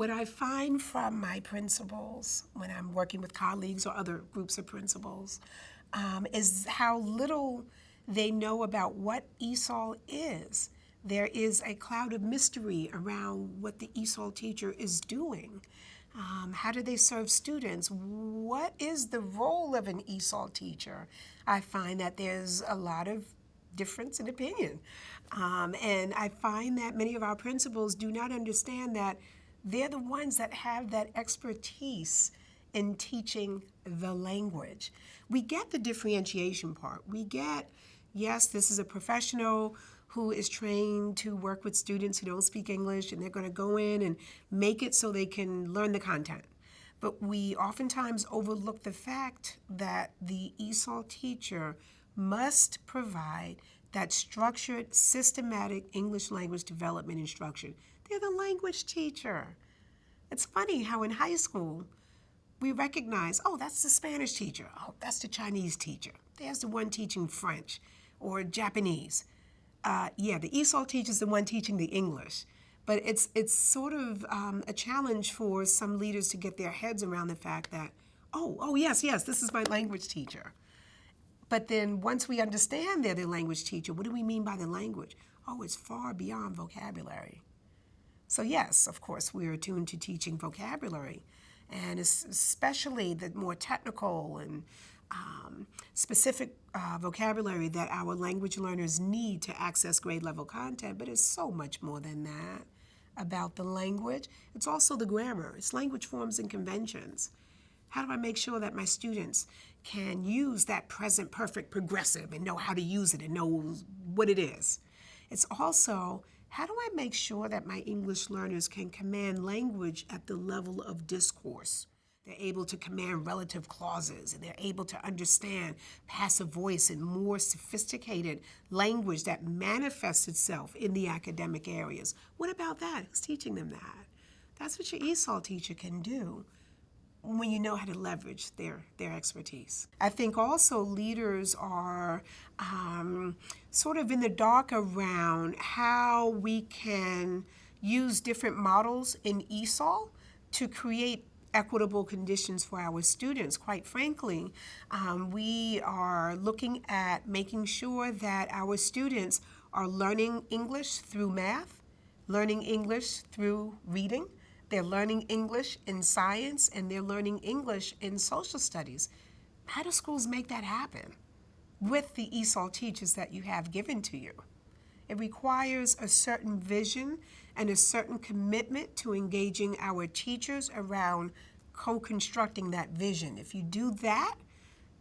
What I find from my principals when I'm working with colleagues or other groups of principals is how little they know about what ESOL is. There is a cloud of mystery around what the ESOL teacher is doing. How do they serve students? What is the role of an ESOL teacher? I find that there's a lot of difference in opinion. And I find that many of our principals do not understand that they're the ones that have that expertise in teaching the language. We get the differentiation part. We get, yes, this is a professional who is trained to work with students who don't speak English, and they're going to go in and make it so they can learn the content. But we oftentimes overlook the fact that the ESOL teacher must provide that structured, systematic English language development instruction. They're the language teacher. It's funny how in high school, we recognize, oh, that's the Spanish teacher. Oh, that's the Chinese teacher. There's the one teaching French or Japanese. Yeah, the ESOL teacher is the one teaching the English. But it's sort of a challenge for some leaders to get their heads around the fact that, oh, yes, this is my language teacher. But then once we understand they're the language teacher, what do we mean by the language? Oh, it's far beyond vocabulary. So yes, of course, we're attuned to teaching vocabulary, and especially the more technical and specific vocabulary that our language learners need to access grade level content, but it's so much more than that about the language. It's also the grammar. It's language forms and conventions. How do I make sure that my students can use that present perfect progressive and know how to use it and know what it is? It's also, how do I make sure that my English learners can command language at the level of discourse? They're able to command relative clauses, and they're able to understand passive voice and more sophisticated language that manifests itself in the academic areas. What about that? Who's teaching them that? That's what your ESOL teacher can do when you know how to leverage their expertise. I think also leaders are sort of in the dark around how we can use different models in ESOL to create equitable conditions for our students. Quite frankly, we are looking at making sure that our students are learning English through math, learning English through reading, they're learning English in science, and they're learning English in social studies. How do schools make that happen with the ESOL teachers that you have given to you? It requires a certain vision and a certain commitment to engaging our teachers around co-constructing that vision. If you do that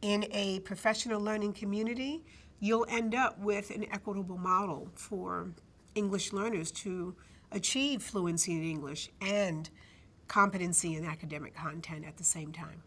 in a professional learning community, you'll end up with an equitable model for English learners to achieve fluency in English and competency in academic content at the same time.